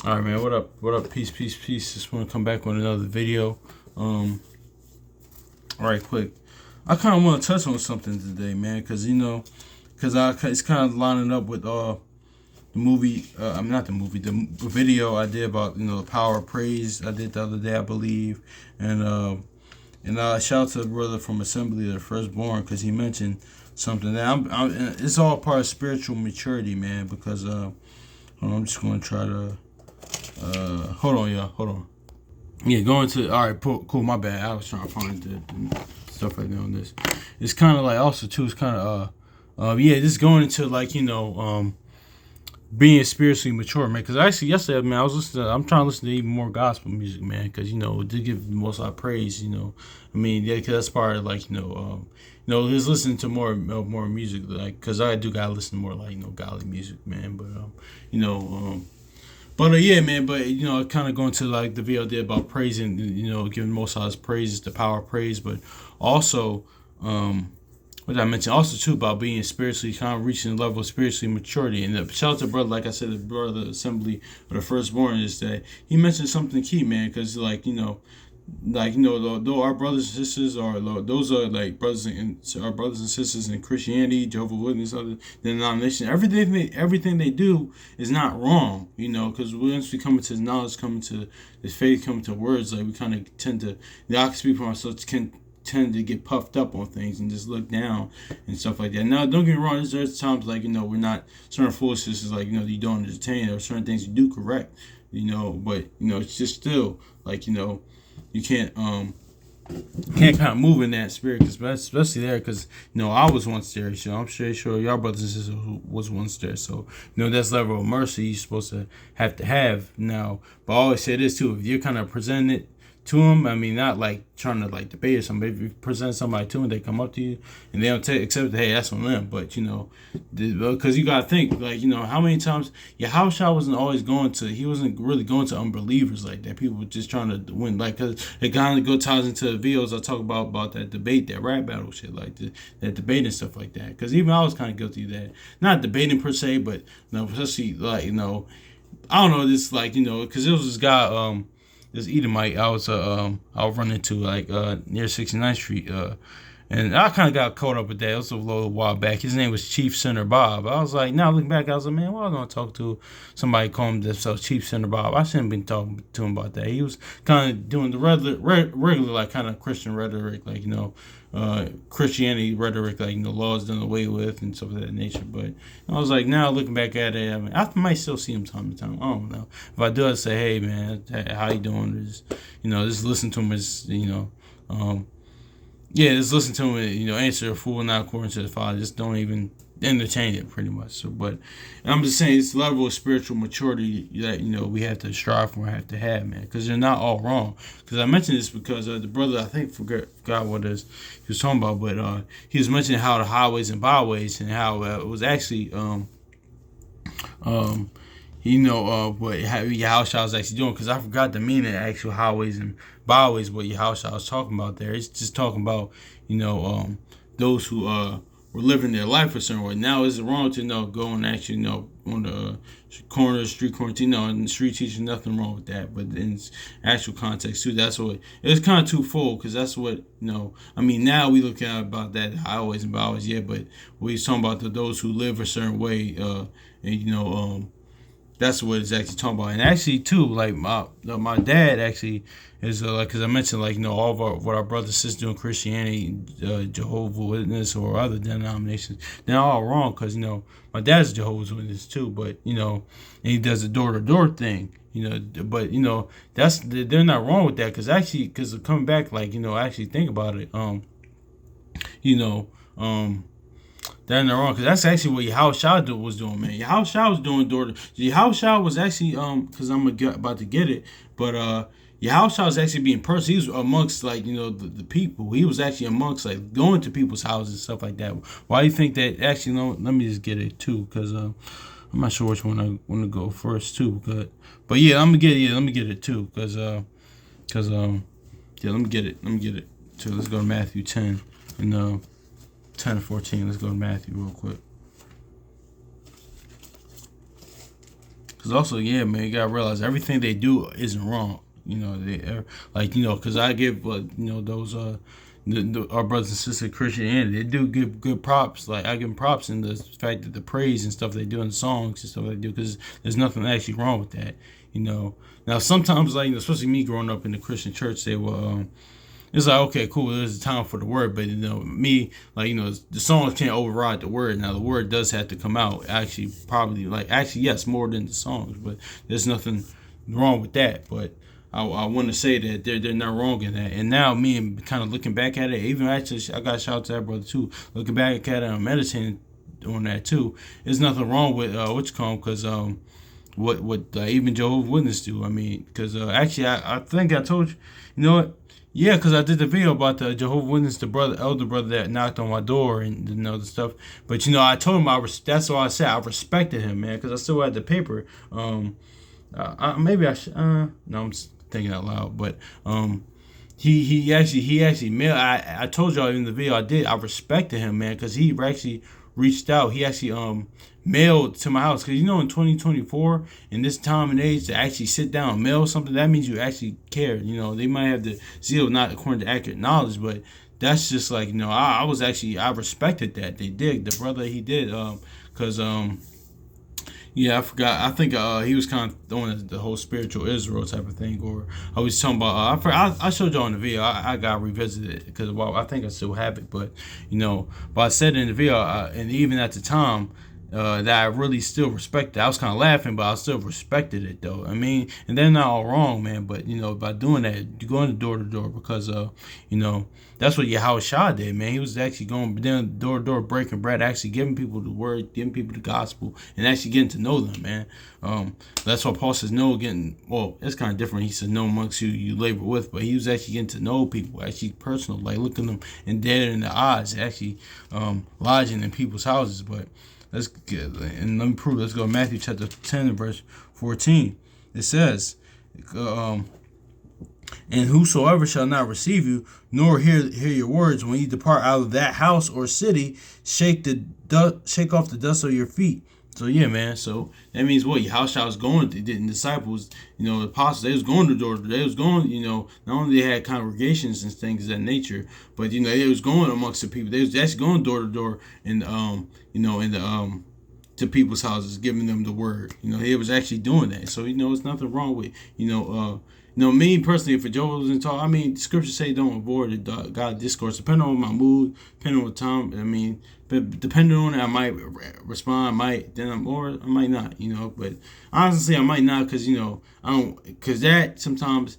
All right, man. What up? What up? Peace, peace, peace. Just want to come back with another video. All right, quick. I kind of want to touch on something today, man, because it's kind of lining up with the movie. I'm not the movie. The video I did about the power of praise. I did the other day, I believe, and shout out to the brother from Assembly of the Firstborn because he mentioned something that it's all part of spiritual maturity, man. Because I'm just gonna try to. Hold on, y'all. Hold on. Yeah, going to. All right, cool. My bad. I was trying to find the stuff right now on this. It's kind of like also too. It's kind of just going into like being spiritually mature, man. Because actually yesterday, man, I'm trying to listen to even more gospel music, man. Because it did give the Most High praise. I mean, yeah, because that's part of like just listening to more music, like because I do gotta listen to more like godly music, man. But yeah, man. But kind of going to like the video I did about praising, giving Most High's praises, the power of praise, but also, what did I mention? Also too about being spiritually kind of reaching the level of spiritually maturity. And the shout out to brother, like I said, the brother Assembly of the Firstborn is that he mentioned something key, man, because though our brothers and sisters are those are like our brothers and sisters in Christianity, Jehovah's Witness, other denominations. Everything they do is not wrong, because once we come into this knowledge, come into this faith, come to words, like we kind of tend to. I can speak for myself. Can tend to get puffed up on things and just look down and stuff like that. Now, don't get me wrong. There's times like we're not certain foolishness is like you don't entertain or certain things you do correct, but it's just still like you can't kind of move in that spirit, especially there, because I was once there. So I'm sure y'all brothers and sisters was once there. So that's level of mercy you're supposed to have now. But I always say this too: if you're kind of presenting it to them, I mean, not like trying to like debate or something. If you present somebody to them, they come up to you and they don't accept, hey, that's on them. But because you gotta think, like how many times Yahushua wasn't really going to unbelievers like that. People were just trying to win, like, because it kind of ties into the videos I talk about that debate, that rap battle shit, like that debate and stuff like that. Because even I was kind of guilty of that, not debating per se, but especially like I don't know, this like because there was this guy this Edomite I was running into like near 69th Street, and I kind of got caught up with that. It was a little while back. His name was Chief Senator Bob. I was like, now looking back, I was like, man, why was I gonna talk to somebody calling themselves Chief Senator Bob? I shouldn't have been talking to him about that. He was kind of doing the regular like kind of Christian rhetoric, like Christianity rhetoric, like laws done away with and stuff of that nature. But I was like, now looking back at it, I mean, I might still see him time to time. I don't know. If I do, I'd say, hey man, how you doing? Just listen to him as just listen to him. Answer a fool not according to the Father. Just don't even entertain it, pretty much. So, but I'm just saying, it's the level of spiritual maturity that we have to strive for, have to have, man. Because they're not all wrong. Because I mentioned this because the brother, I think, forgot what he was talking about, but he was mentioning how the highways and byways and how it was actually what Yahushua was actually doing, because I forgot the meaning of actual highways and byways, what Yahushua was talking about there. It's just talking about, those who were living their life a certain way. Now, is it wrong to go and actually, on the street corner, in the street teaching, nothing wrong with that. But in actual context too, that's what it's kind of twofold, because that's what I mean. Now we look at about that highways and byways, yeah. But we talking about those who live a certain way, and that's what it's actually talking about. And actually too, like my dad actually is like, because I mentioned like all of what our brothers and sisters do in Christianity, Jehovah's Witness or other denominations, they're all wrong, because my dad's Jehovah's Witness too, but and he does the door-to-door thing, but that's, they're not wrong with that, because coming back, like actually think about it, they're not wrong, because that's actually what Yahushua was doing, man. Yahushua was doing Yahushua was actually because I'm about to get it, but Yahushua was actually being personal. He was amongst like the people. He was actually amongst like going to people's houses and stuff like that. Why do you think that? Actually, no. Let me just get it too, because I'm not sure which one I want to go first too. But yeah, let me get it too, because let me get it too. Let's go to Matthew 10 and 10 and 14. Let's go to Matthew real quick. Because Because also, yeah, man, you gotta realize everything they do isn't wrong. Like, because I give, those our brothers and sisters in Christianity, they do give good props. Like, I give them props in the fact that the praise and stuff they do in the songs and stuff they do, because there's nothing actually wrong with that. Now sometimes, like, especially me growing up in the Christian church, they will. It's like, okay, cool, there's a time for the word, but me, like, the songs can't override the word. Now the word does have to come out. Actually, probably, like, yes, more than the songs, but there's nothing wrong with that. But I want to say that they're not wrong in that. And now me and kind of looking back at it, even actually I got a shout out to that brother too. Looking back at it and meditating on that too. There's nothing wrong with what you call, because what even Jehovah's Witnesses do. I mean, because actually I think I told you, you know what? Yeah, because I did the video about the Jehovah's Witness, the elder brother that knocked on my door and the stuff. But I told him that's why I said I respected him, man, because I still had the paper. Maybe I should. No, I'm just thinking out loud. But he actually mailed. I told y'all in the video I respected him, man, because he actually reached out. He actually mailed to my house, because in 2024 in this time and age to actually sit down and mail something, that means you actually care. They might have the zeal, not according to accurate knowledge, but that's just like, I respected that they did, the brother, he did, because yeah, I forgot. I think he was kind of throwing the whole spiritual Israel type of thing, or I was talking about. I showed y'all in the video. I got revisited because I think I still have it, but but I said in the video, and even at the time, that I really still respected. I was kind of laughing, but I still respected it though. I mean, and they're not all wrong, man. But by doing that, you're going door to door, because that's what Yahweh Shah did, man. He was actually going down door to door, breaking bread, actually giving people the word, giving people the gospel, and actually getting to know them, man. That's why Paul says no again. Well, it's kind of different. He says no amongst you labor with, but he was actually getting to know people, actually personal, like looking them and dead in the eyes, actually lodging in people's houses. But let's get, and let me prove. Let's go to Matthew chapter 10 and verse 14. It says, and whosoever shall not receive you, nor hear your words, when you depart out of that house or city, shake off the dust of your feet. So yeah, man. So that means what? Your house was going. The disciples, the apostles, they was going to door. They was going. Not only they had congregations and things of that nature, but they was going amongst the people. They was actually going door to door, and to people's houses, giving them the word. He was actually doing that. So it's nothing wrong with me personally. If a Jehovah's Witness talk, I mean, the scriptures say don't avoid the God discourse. Depending on my mood, depending on the time. I mean, but depending on it, I might respond. Or I might not. But honestly, I might not, because I don't, because that sometimes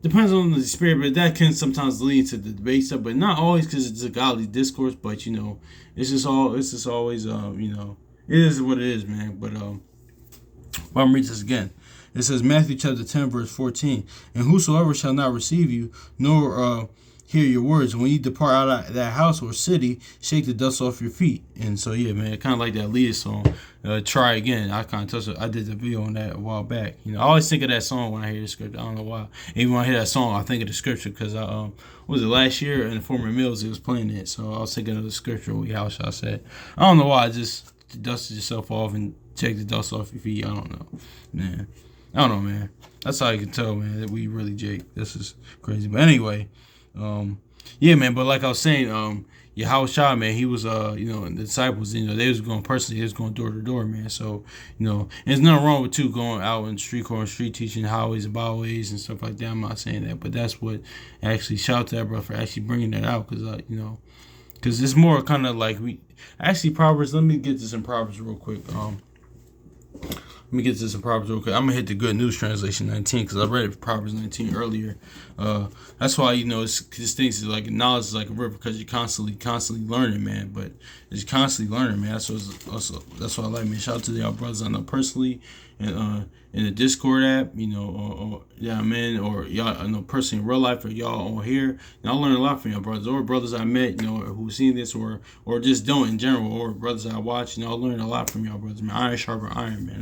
depends on the spirit. But that can sometimes lead to the debate stuff, but not always, because it's a godly discourse. But it's just always it is what it is, man. But I'm gonna read this again. It says, Matthew chapter 10 verse 14, and whosoever shall not receive you, nor hear your words, when you depart out of that house or city, shake the dust off your feet. And so yeah, man, kind of like that Leah song, Try Again. I kind of touched it. I did the video on that a while back. I always think of that song when I hear the scripture. I don't know why. Even when I hear that song, I think of the scripture, because was it last year in the former meals he was playing it, so I was thinking of the scripture how shall I say. I don't know why. I just dusted yourself off and check the dust off your feet. I don't know, man. I don't know, man. That's how you can tell, man, that we really Jake. This is crazy. But anyway, yeah, man. But like I was saying, Yahweh Shah, man, he was, and the disciples, they was going personally, they was going door to door, man. So, and there's nothing wrong with going out in the street corner, street teaching highways and byways and stuff like that. I'm not saying that, but that's what actually, shout out to that brother for actually bringing that out, because, because it's more kind of like Proverbs. Let me get this in Proverbs real quick. Let me get this in Proverbs real quick. I'm going to hit the Good News Translation 19, because I read Proverbs 19 earlier. That's why, this things is like, knowledge is like a river, because you're constantly learning, man. But it's constantly learning, man. That's what I like, man. Shout out to y'all brothers I know personally, and in the Discord app, yeah, man, or y'all I know personally in real life, or y'all on here. And I learned a lot from y'all brothers, or brothers I met, who seen this, or just don't in general, or brothers I watch. I learned a lot from y'all brothers, man. Iron sharper iron, man.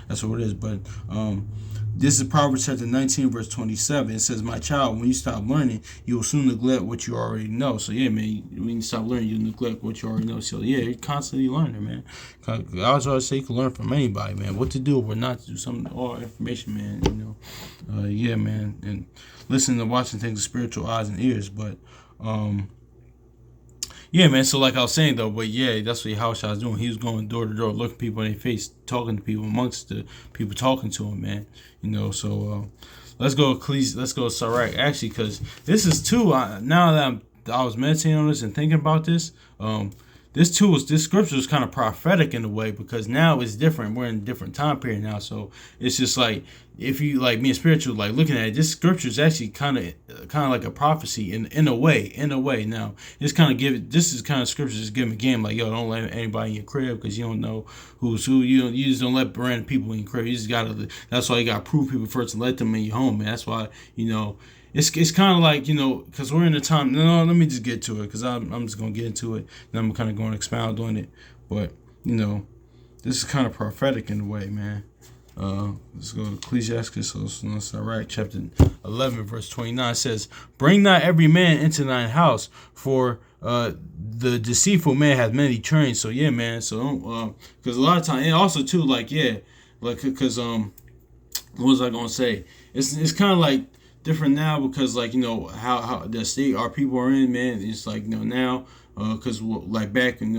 That's what it is. But This is Proverbs chapter 19, verse 27. It says, "My child, when you stop learning, you will soon neglect what you already know." So yeah, man, when you stop learning, you neglect what you already know. So yeah, you're constantly learning, man. I always say you can learn from anybody, man. What to do or not to do. Some all information, man. Yeah, man. And listen to watching things with spiritual eyes and ears. But yeah, man. So like I was saying though, but yeah, that's what Yahushua was doing. He was going door to door, looking people in their face, talking to people amongst the people talking to him, man. So let's go, please. Let's go, Sirach. Actually, because this is too. Now that I was meditating on this and thinking about this, this scripture is kind of prophetic in a way, because now it's different. We're in a different time period now, so it's just like, if you like me and spiritual, like looking at it, this scripture is actually kind of like a prophecy in a way. Now it's kind of this is kind of scripture just giving a game like, yo, don't let anybody in your crib, because you don't know who's who. You just don't let random people in your crib. You just gotta. That's why you gotta prove people first and let them in your home, man. That's why It's kind of like, because we're in a time. No, let me just get to it, because I'm just going to get into it. Then I'm kind of going to expound on it. But, this is kind of prophetic in a way, man. Let's go to Ecclesiastes. So that's all right. Chapter 11, verse 29 says, "Bring not every man into thine house, for the deceitful man hath many trains." So, yeah, man. So, because a lot of times, and also, too, like, yeah, like, because, what was I going to say? It's kind of like, different now, because like how the state our people are in, man. It's like now, because like back in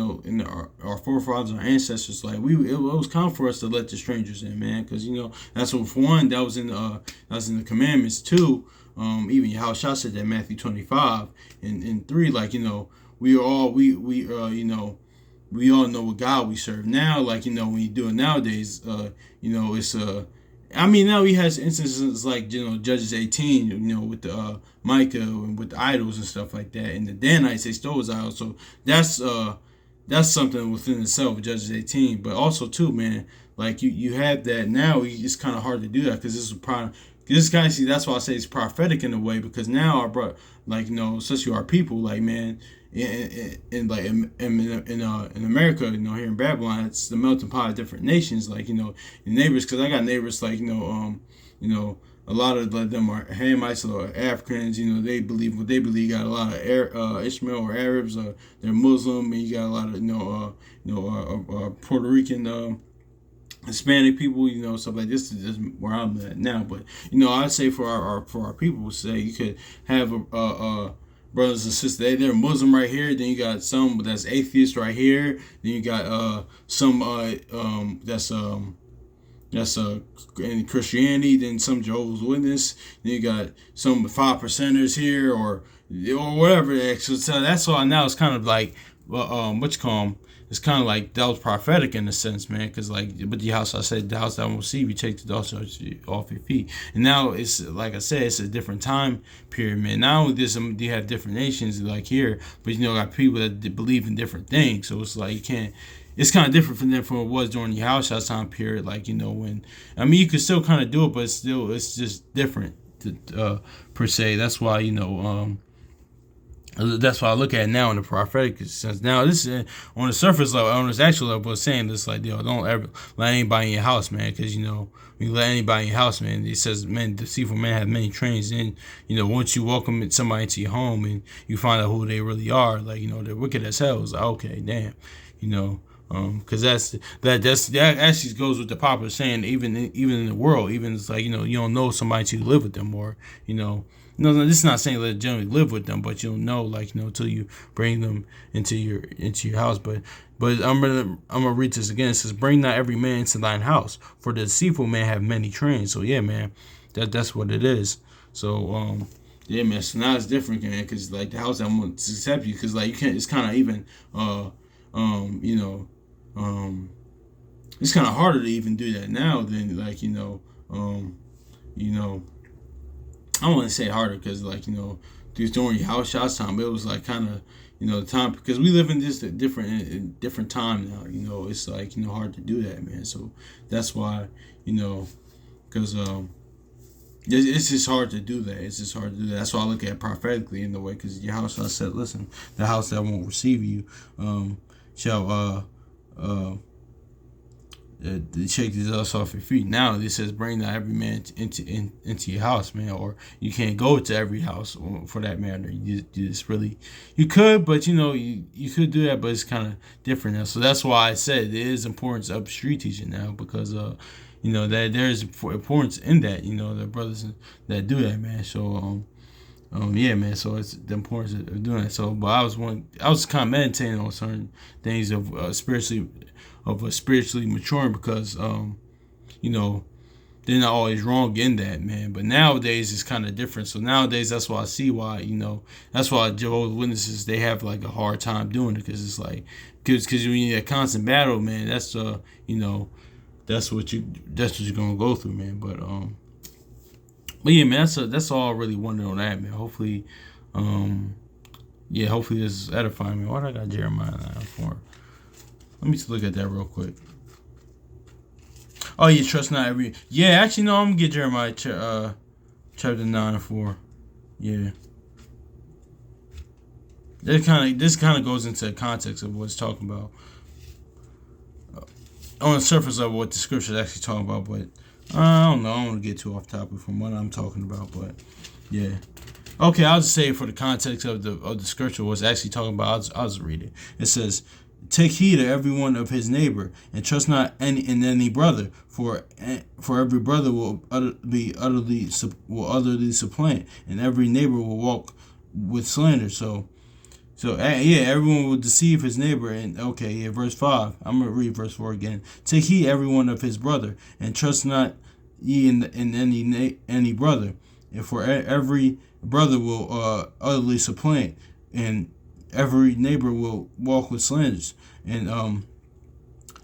our forefathers, our ancestors, like it was common for us to let the strangers in, man, because that's what, for one, that was in the commandments too. Even Yahushua said that, Matthew 25 and 3, like we all we all know what God we serve. Now, like when you do it nowadays, it's now he has instances like Judges 18, with the Micah and with the idols and stuff like that, and the Danites, they stole his idols. So that's something within itself, Judges 18. But also too, man, like you have that now. It's kind of hard to do that, because this is probably see, that's why I say it's prophetic in a way, because now our especially our people, like, man. In America, here in Babylon, it's the melting pot of different nations, like neighbors. Because I got neighbors like a lot of them are Hamites or Africans. They believe what they believe. You got a lot of Ishmael or Arabs. They're Muslim, and you got a lot of Puerto Rican. Hispanic people, stuff like this. Is just where I'm at now. But I'd say for our people, say you could have a brothers and sisters, they're Muslim right here. Then you got some that's atheist right here. Then you got some that's in Christianity. Then some Jehovah's Witness. Then you got some 5%ers here, or whatever. So that's why now it's kind of like what you call them. It's kind of like that was prophetic in a sense, man, because but the house, I said, the house that won't see you, take the dust off your feet. And now it's, like I said, it's a different time period, man. Not only this, you have different nations like here, but got people that believe in different things. So it's like it's kind of different from what it was during the house time period. Like when you could still kind of do it, but it's just different per se. That's why that's why I look at it now in the prophetic sense. Now, this is on the surface level, on this actual level, it's saying this like, don't ever let anybody in your house, man, because when you let anybody in your house, man, it says, man, deceitful man have many trains. And once you welcome somebody into your home and you find out who they really are, like they're wicked as hell. It's like, okay, damn, because that actually goes with the popular saying, even in the world, even it's like you don't know somebody till you live with them, or No, this is not saying let generally live with them, but you'll know, until you bring them into your house. But I'm gonna read this again. It says, "Bring not every man into thine house, for the deceitful man have many trains." So yeah, man, that's what it is. So yeah, man. So now it's different, man, because the house that won't accept you, because you can't. It's kind of even it's kind of harder to even do that now than I don't want to say harder, because during your house shots time, it was kind of the time, because we live in this different time now. It's hard to do that, man. So that's why because it's just hard to do that. It's just hard to do that. That's why I look at it prophetically in the way, because your house, I said, listen, the house that won't receive you shall shake the dust off your feet. Now it says bring not every man into your house, man, or you can't go to every house for that matter. You just really, you could, but you could do that, but it's kind of different now. So that's why I said it is importance of street teaching now, because that there's importance in that. The brothers that do that, man. So yeah, man. So it's the importance of doing that. So, but I was kind of meditating on certain things of spiritually maturing, because they're not always wrong in that, man. But nowadays it's kind of different. So nowadays that's why I see why that's why Jehovah's Witnesses, they have like a hard time doing it, because it's like because when you're in a constant battle, man, that's that's what you're gonna go through, man. But yeah, man, that's all I really wanted on that, man. Hopefully, hopefully this is edifying, man. Why do I got Jeremiah 9:4? Let me just look at that real quick. Oh, you trust not every. Yeah, actually, no, I'm gonna get Jeremiah chapter 9:4. Yeah, this kind of goes into the context of what it's talking about. On the surface of what the scripture is actually talking about, but I don't know. I don't want to get too off topic from what I'm talking about, but yeah. Okay, I'll just say for the context of the scripture, what's actually talking about. I'll just read it. It says, "Take heed to every one of his neighbor, and trust not any brother, for every brother will utterly supplant, and every neighbor will walk with slander." So everyone will deceive his neighbor. And verse 5. I'm gonna read verse 4 again. "Take heed every one of his brother, and trust not ye in any brother, and for every brother will utterly supplant, and every neighbor will walk with slanders, and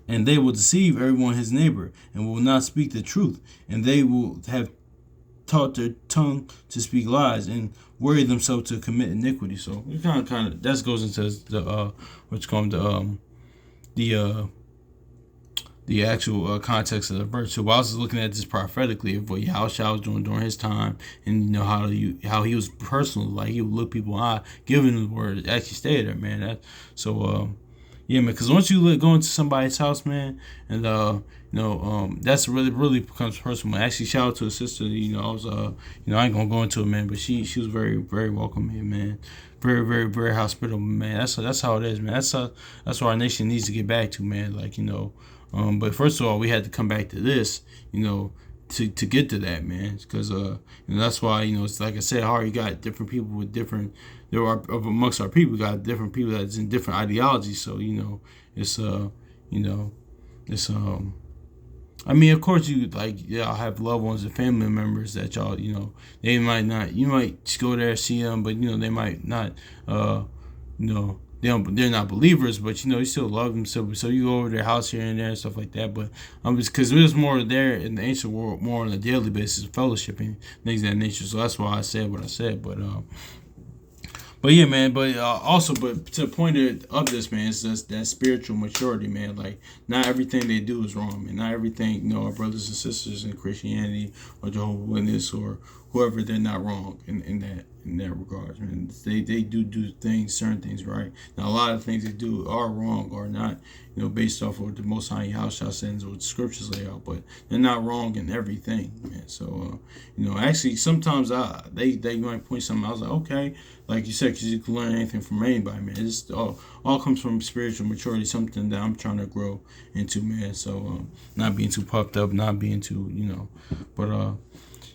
they will deceive everyone his neighbor, and will not speak the truth, and they will have taught their tongue to speak lies, and worry themselves to commit iniquity." So it kind of that goes into the what's called the actual context of the verse. So I was looking at this prophetically of what Yahushua was doing during his time, and how he was personal, like he would look people in the eye, giving the word. It actually stayed there, man. Yeah, man. Because once you go into somebody's house, man, and that's really becomes personal. Actually, shout out to a sister. I was I ain't gonna go into it, man, but she was very very welcoming, man. Very very very hospitable, man. That's how it is, man. That's what our nation needs to get back to, man. But first of all, we had to come back to this, to get to that, man. Because that's why it's like I said, hard. You got different people with different. There are amongst our people, we got different people that's in different ideologies. So it's it's I mean, of course, y'all have loved ones and family members that y'all, they might not. You might just go there see them, but they might not. They're not believers, but you still love them. So you go over their house here and there and stuff like that. But just because there's more there in the ancient world, more on a daily basis, fellowshipping things of that nature. So that's why I said what I said. But yeah, man. But to the point of this, man, it's just that spiritual maturity, man. Like, not everything they do is wrong, man. Not everything, our brothers and sisters in Christianity or Jehovah's Witness or whoever, they're not wrong in that regard, man. They do certain things right. Now, a lot of things they do are wrong or not, based off of the Most High Yahushua sends or the scriptures lay out, but they're not wrong in everything, man. So, actually, sometimes they might point something. I was like, okay, like you said, because you can learn anything from anybody, man. It's all comes from spiritual maturity, something that I'm trying to grow into, man. So, not being too puffed up, not being too, but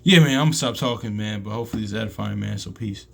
yeah, man, I'm gonna stop talking, man. But hopefully it's edifying, man. So peace.